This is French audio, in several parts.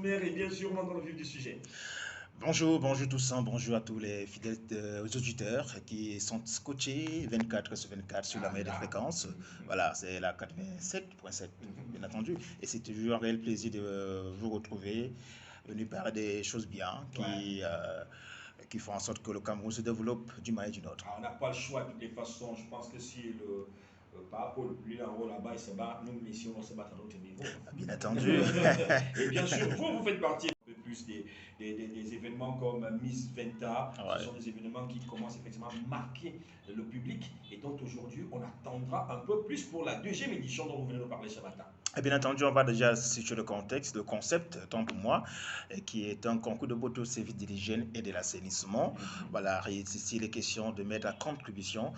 sommaire et bien sûr, on entre dans le vif du sujet. Bonjour, bonjour tous, bonjour à tous les fidèles auditeurs qui sont scotchés 24 sur 24 sur la meilleure des fréquences. Voilà, c'est la 87.7, bien entendu. Et c'est toujours un réel plaisir de vous retrouver, venu parler des choses bien qui font en sorte que le Cameroun se développe d'une manière ou d'une autre. On n'a pas le choix de toutes les façons. Je pense que si par rapport au lui en haut là-bas, il se bat, nous, messieurs, on se bat à notre niveau. Bien entendu. Et bien sûr, vous faites partie un peu plus des événements comme Miss Venta. Ouais. Ce sont des événements qui commencent effectivement à marquer le public. Et donc aujourd'hui, on attendra un peu plus pour la deuxième édition dont vous venez de parler ce matin. Et bien entendu, on va déjà situer le contexte, le concept, tant pour moi, qui est un concours de beauté au service de l'hygiène et de l'assainissement. Voilà, ici, il est question de mettre à contribution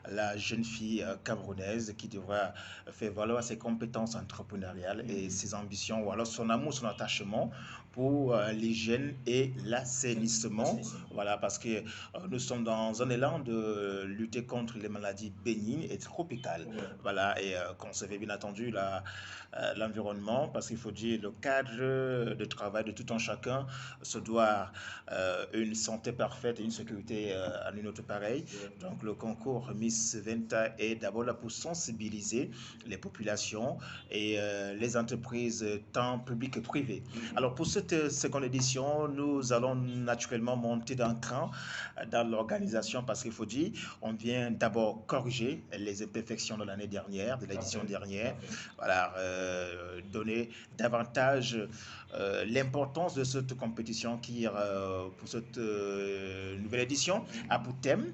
la jeune fille camerounaise qui devra faire valoir ses compétences entrepreneuriales et ses ambitions, ou alors son amour, son attachement pour l'hygiène et l'assainissement. Voilà, parce que nous sommes dans un élan de lutter contre les maladies bénignes et tropicales. Voilà, et conserver bien entendu l'environnement, parce qu'il faut dire le cadre de travail de tout un chacun se doit une santé parfaite et une sécurité à une autre pareille. Donc le concours Miss Venta est d'abord là pour sensibiliser les populations et les entreprises tant publiques que privées. Alors pour cette seconde édition, nous allons naturellement monter d'un cran dans l'organisation, parce qu'il faut dire, on vient d'abord corriger les imperfections de l'année dernière, de l'édition dernière. Voilà, donner davantage l'importance de cette compétition qui, pour cette nouvelle édition, a pour thème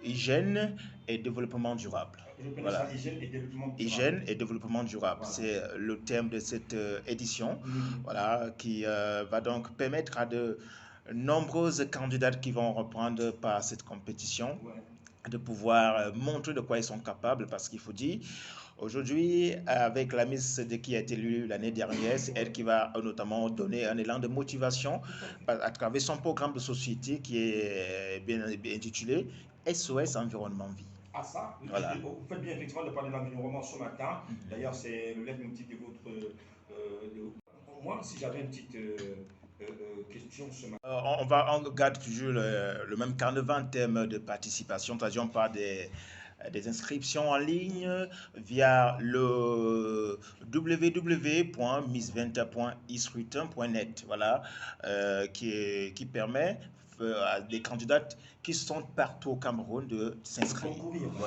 hygiène et développement durable. Voilà. Hygiène et développement durable. Hygiène et développement durable, voilà. C'est le thème de cette édition, voilà, qui va donc permettre à de nombreuses candidates qui vont reprendre par cette compétition de pouvoir montrer de quoi ils sont capables, parce qu'il faut dire, aujourd'hui, avec la Miss qui a été élue l'année dernière, c'est elle qui va notamment donner un élan de motivation à travers son programme de société qui est bien intitulé SOS Environnement Vie. Ah ça, voilà. Vous faites bien effectivement de parler de l'environnement ce matin. D'ailleurs, c'est le leitmotiv de votre... moi, si j'avais une petite... question ce matin. On garde toujours le même carnaval en termes de participation, c'est-à-dire on parle des inscriptions en ligne via le www.missventa.escrutin.net, voilà, qui permet à des candidates qui sont partout au Cameroun de s'inscrire,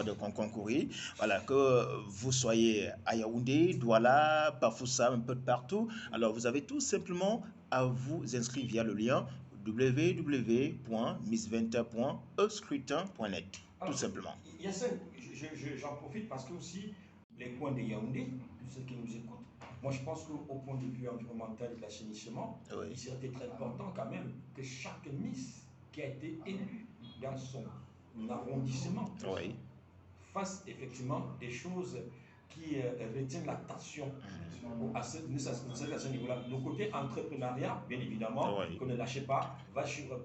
de concourir. Voilà, que vous soyez à Yaoundé, Douala, Bafoussa, un peu de partout. Alors, vous avez tout simplement à vous inscrire via le lien www.missventa.escrutin.net, tout simplement. J'en profite parce que aussi, les coins de Yaoundé, ceux qui nous écoutent, moi je pense qu'au point de vue environnemental et de l'assainissement, il serait très important quand même que chaque Miss qui a été élue dans son arrondissement fasse effectivement des choses qui retiennent l'attention à ce niveau-là. Le côté entrepreneuriat, bien évidemment, qu'on ne lâchez pas, va suivre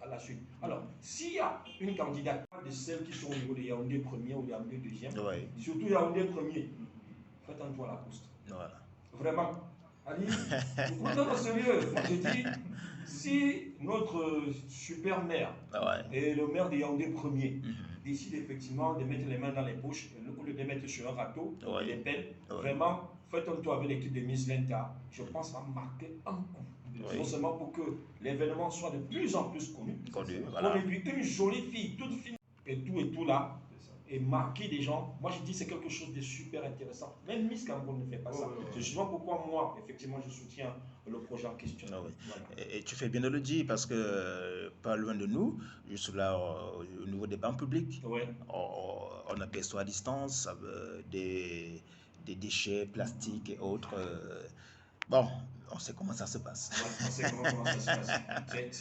à la suite. Alors, s'il y a une candidate de celles qui sont au niveau de Yaoundé premier ou Yaoundé deuxième, surtout Yaoundé premier, faites un tour à la poste. Voilà. Vraiment. Ali, non, sérieux, moi je dis, si notre super maire et le maire de Yaoundé premier décide effectivement de mettre les mains dans les poches, au lieu de les mettre sur un râteau, et les peines, vraiment, faites un tour avec l'équipe de Miss Venta, je pense à marquer un coup. Non seulement pour que l'événement soit de plus en plus connu, voilà. Et puis une jolie fille, toute fine, et tout là, et marquer des gens, moi je dis c'est quelque chose de super intéressant. Même Miss Cameroun ne fait pas ça. C'est justement pourquoi moi, effectivement, je soutiens le projet en question. Voilà. Et tu fais bien de le dire, parce que pas loin de nous, juste là au niveau des bancs publics, on aperçoit à distance des déchets plastiques et autres. Bon, on sait comment ça se passe. On sait comment ça se passe.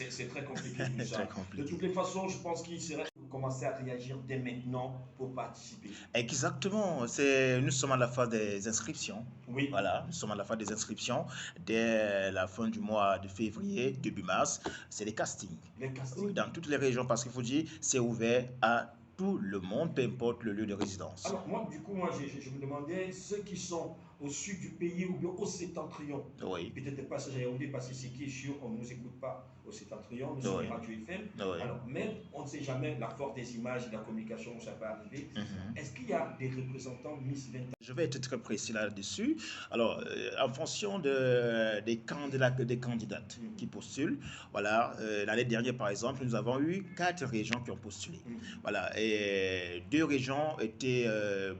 C'est très compliqué tout ça. De toutes les façons, je pense qu'il serait commencer à réagir dès maintenant pour participer. Exactement. Nous sommes à la phase des inscriptions. Voilà, nous sommes à la phase des inscriptions. Dès la fin du mois de février, début mars, c'est les castings. Les castings. Dans toutes les régions, parce qu'il faut dire, c'est ouvert à tout le monde, peu importe le lieu de résidence. Alors moi, du coup, je me demandais, ceux qui sont au sud du pays ou bien au septentrion. Oui. Peut-être pas à Yaoundé parce que c'est qui est sûr, on ne nous écoute pas au septentrion, nous sommes Radio FM. Alors, même, on ne sait jamais la force des images et de la communication où ça peut arriver. Est-ce qu'il y a des représentants Miss 20 ans? Je vais être très précis là-dessus. Alors, en fonction des candidates qui postulent, voilà, l'année dernière, par exemple, nous avons eu 4 régions qui ont postulé. Voilà, et 2 régions étaient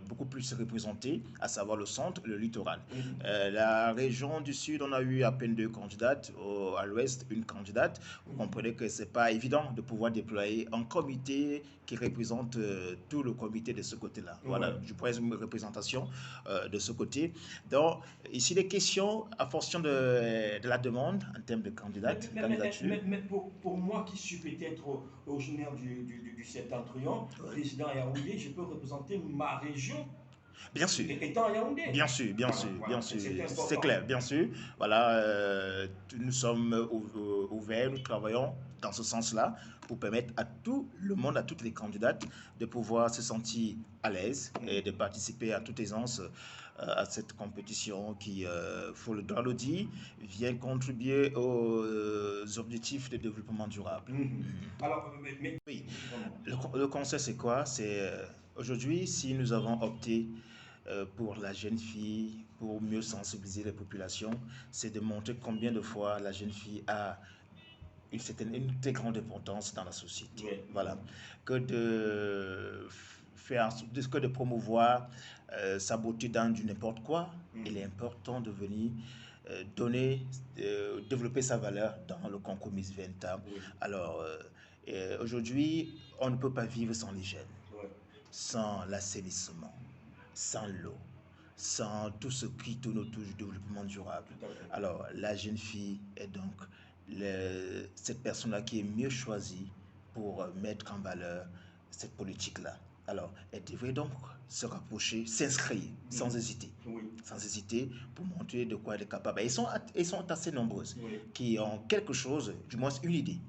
beaucoup plus représentées, à savoir le centre et le littoral. La région du sud, on a eu à peine 2 candidates, à l'ouest, une candidate. Vous comprenez que ce n'est pas évident de pouvoir déployer un comité qui représente tout le comité de ce côté-là. Voilà, je pourrais une représentation de ce côté. Donc, ici, les questions en fonction de la demande en termes de candidature. Mais pour moi qui suis peut-être originaire du septentrion, résident à Yaoundé, je peux représenter ma région. Bien sûr. Étant à Yaoundé. Bien sûr. C'est clair, bien sûr. Voilà, nous sommes ouverts, nous travaillons dans ce sens-là pour permettre à tout le monde, à toutes les candidates de pouvoir se sentir à l'aise et de participer à toute aisance à cette compétition qui, faut le droit le dire, vient contribuer aux objectifs de développement durable. Alors, oui, le conseil c'est quoi? C'est aujourd'hui, si nous avons opté pour la jeune fille, pour mieux sensibiliser les populations, c'est de montrer combien de fois la jeune fille a une très grande importance dans la société. Voilà. Que de promouvoir sa beauté dans du n'importe quoi. Il est important de venir développer sa valeur dans le concours Miss 20 ans. Alors, aujourd'hui, on ne peut pas vivre sans l'hygiène, sans l'assainissement, sans l'eau, sans tout ce qui tourne autour du développement durable. Alors, la jeune fille est donc cette personne-là qui est mieux choisie pour mettre en valeur cette politique-là. Alors, elle devrait donc se rapprocher, s'inscrire, sans hésiter. Sans hésiter, pour montrer de quoi elle est capable. Elles sont assez nombreuses qui ont quelque chose, du moins une idée.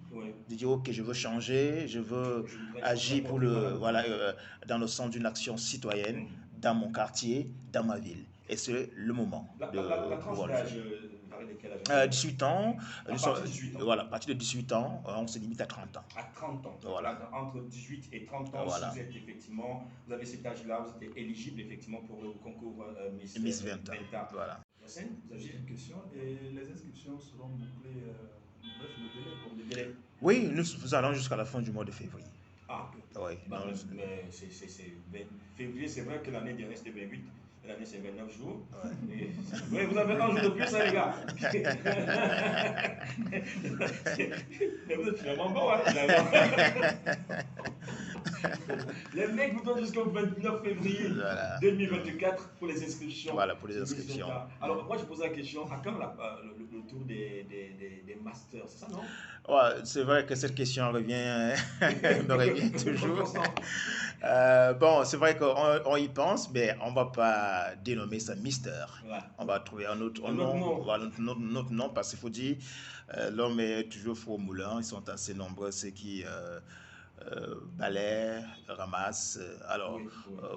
De dire, ok, je veux changer, je veux agir pour dans le sens d'une action citoyenne, dans mon quartier, dans ma ville. Et c'est le moment la tranche d'âge, 18 ans. À partir de 18 ans. Voilà, à partir de 18 ans, on se limite à 30 ans. À 30 ans. Voilà. Entre 18 et 30 ans, si vous êtes effectivement, vous avez cet âge-là, vous êtes éligible effectivement pour le concours Miss 20 ans. Voilà. Yassine, vous avez une question? Et les inscriptions seront bouclées, bref, le délai. Oui, nous allons jusqu'à la fin du mois de février. Ah, oui. Mais février, c'est vrai que l'année dernière c'était 28. L'année c'est 29 jours. Oui, vous avez un jour de plus, hein, les gars. Mais vous êtes finalement bon, hein, Les mecs vous donnent jusqu'au 29 février 2024 pour les inscriptions. Voilà, pour les inscriptions. Alors, moi je pose la question, à quand le tour des masters, c'est ça, non? Ouais, c'est vrai que cette question revient toujours. Bon, c'est vrai qu'on y pense, mais on ne va pas dénommer ça Mister. On va trouver un autre nom, parce qu'il faut dire, l'homme est toujours faux au moulin. Ils sont assez nombreux, ceux qui balaient, ramassent. Alors,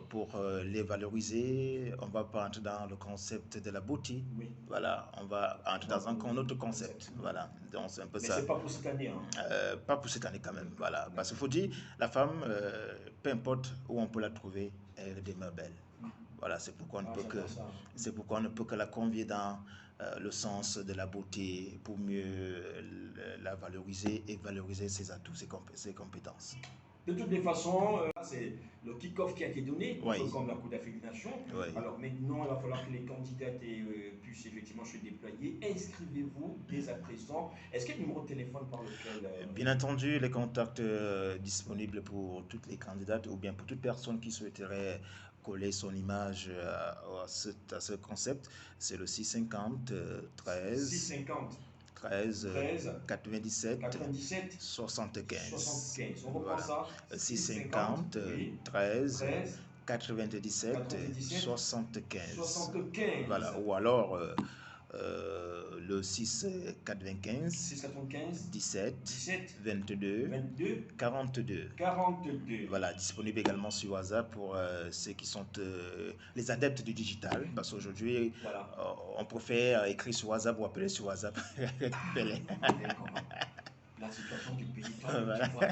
pour les valoriser, on ne va pas entrer dans le concept de la beauté. Voilà, on va entrer dans un autre concept. Voilà, donc c'est un peu ça. Mais c'est pas pour cette année. Pas pour cette année quand même. Voilà, parce qu'il faut dire, la femme, peu importe où on peut la trouver, elle demeure belle. Voilà, c'est pourquoi on ne peut que la convier dans le sens de la beauté pour mieux la valoriser et valoriser ses atouts, ses compétences. De toutes les façons, c'est le kick-off qui a été donné, comme la Coupe d'Afrique des Nations. Alors maintenant, il va falloir que les candidates puissent effectivement se déployer. Inscrivez-vous dès à présent. Est-ce qu'il y a un numéro de téléphone par lequel... Bien entendu, les contacts disponibles pour toutes les candidates ou bien pour toute personne qui souhaiterait coller son image à ce concept, c'est le 650 13 97 75. On reprend ça. 650 13 97 75. Voilà. Ou alors Le 6 95 17 22 42. Voilà, disponible également sur WhatsApp pour ceux qui sont les adeptes du digital, parce qu'aujourd'hui, on préfère écrire sur WhatsApp ou appeler sur WhatsApp. La situation du pays, toi, voilà. Tu vois.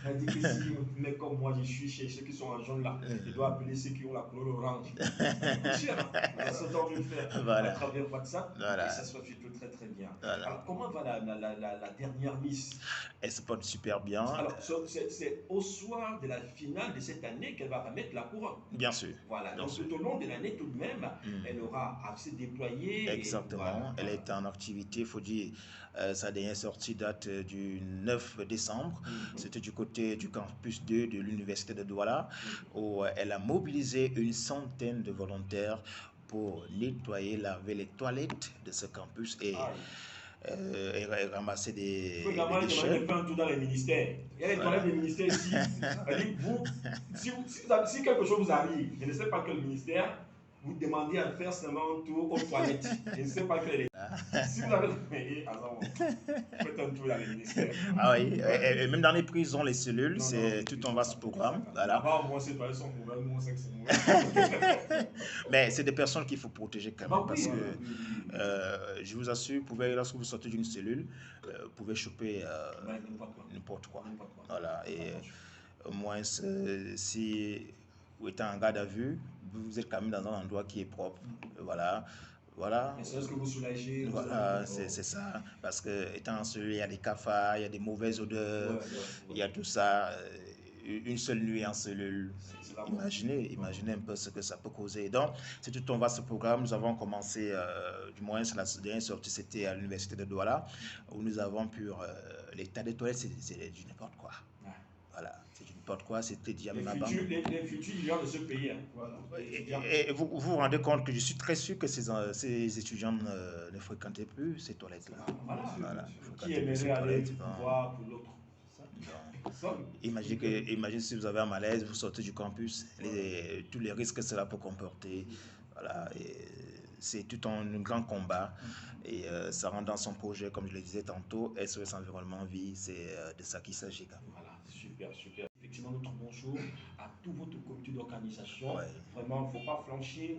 On dit que si, mais comme moi, je suis chez ceux qui sont en jaune là, je dois appeler ceux qui ont la couleur orange. C'est cher, hein. Ça doit le faire à travers WhatsApp, et ça se fait surtout très très bien. Alors, comment va la dernière Miss? Elle se porte super bien. Alors, c'est au soir de la finale de cette année qu'elle va remettre la couronne. Bien sûr. Voilà, bien donc sûr. tout au long de l'année, tout de même, elle aura assez déployé. Exactement, voilà. Elle est en activité, il faut dire. Sa dernière sortie date du 9 décembre. C'était du côté du campus 2 de l'université de Douala, où elle a mobilisé une centaine de volontaires pour nettoyer, laver les toilettes de ce campus et ramasser des déchets. Il faut un tour dans les ministères. Il y a les toilettes des ministères ici. Si quelque chose vous arrive, je ne sais pas quel ministère, vous demandez à faire seulement un tour aux toilettes. Je ne sais pas quel est. Si vous avez faites un tour dans les ministères. Ah oui, et même dans les prisons, les cellules, c'est tout un vaste programme. Voilà. Moi, ces toilettes sont mauvaises, moi, c'est que c'est mauvais. Mais c'est des personnes qu'il faut protéger quand même, parce que je vous assure, lorsque vous sortez d'une cellule, vous pouvez choper n'importe quoi. Voilà. Et au moins, si vous êtes en garde à vue, vous êtes quand même dans un endroit qui est propre. Voilà. C'est ce que vous soulagez. Voilà, c'est ça. Parce que étant en cellule, il y a des cafards, il y a des mauvaises odeurs, il y a tout ça. Une seule nuit en cellule. Imaginez un peu ce que ça peut causer. Donc, c'est tout un vaste programme. Nous avons commencé, du moins, la dernière sortie, c'était à l'université de Douala, où nous avons pu. L'état des toilettes, c'est du n'importe quoi. Voilà, c'est du n'importe quoi, c'était déjà même avant. Les futurs leaders de ce pays. Hein. Voilà. Et vous vous rendez compte que je suis très sûr que ces étudiants ne fréquentaient plus ces toilettes-là. Voilà. Qui aimerait aller voir pour l'autre? Imaginez si vous avez un malaise, vous sortez du campus, tous les risques que cela peut comporter. Voilà, c'est tout un grand combat. Et ça rentre dans son projet, comme je le disais tantôt, SOS Environnement Vie, c'est de ça qu'il s'agit. Voilà, super. Effectivement, notre bonjour à tout votre comité d'organisation. Vraiment, il ne faut pas flanchir.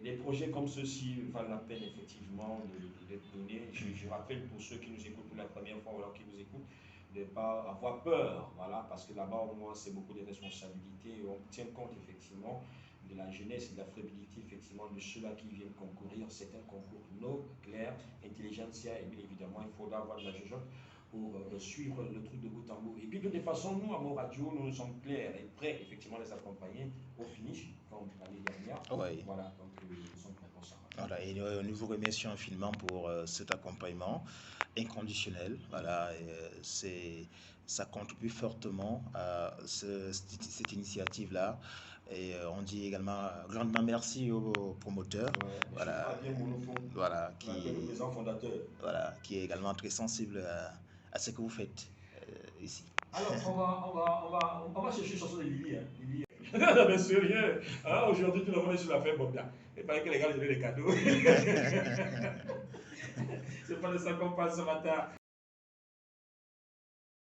Les projets comme ceux-ci valent la peine effectivement d'être donnés. Je rappelle pour ceux qui nous écoutent pour la première fois ou alors qui nous écoutent, de ne pas avoir peur, voilà, parce que là-bas au moins c'est beaucoup de responsabilités et on tient compte effectivement de la jeunesse et de la frébilité effectivement de ceux-là qui viennent concourir. C'est un concours no, clair, intelligentsia et bien évidemment il faudra avoir de la jugeote pour suivre le truc de bout en bout. Et puis de toute façon, nous à Mo Radio, nous sommes clairs et prêts effectivement à les accompagner au finish, comme l'année dernière. Voilà, donc nous sommes prêts pour ça. Voilà, et nous vous remercions infiniment pour cet accompagnement inconditionnel. Voilà, ça contribue fortement à cette initiative-là. Et on dit également grandement merci aux promoteurs, qui est également très sensible à ce que vous faites ici. Alors, on va chercher une chanson de Lily. Non, mais sérieux, aujourd'hui tout le monde est sur la fête Bobia. Il paraît que les gars ils donnent des cadeaux. C'est pas de ça qu'on passe ce matin.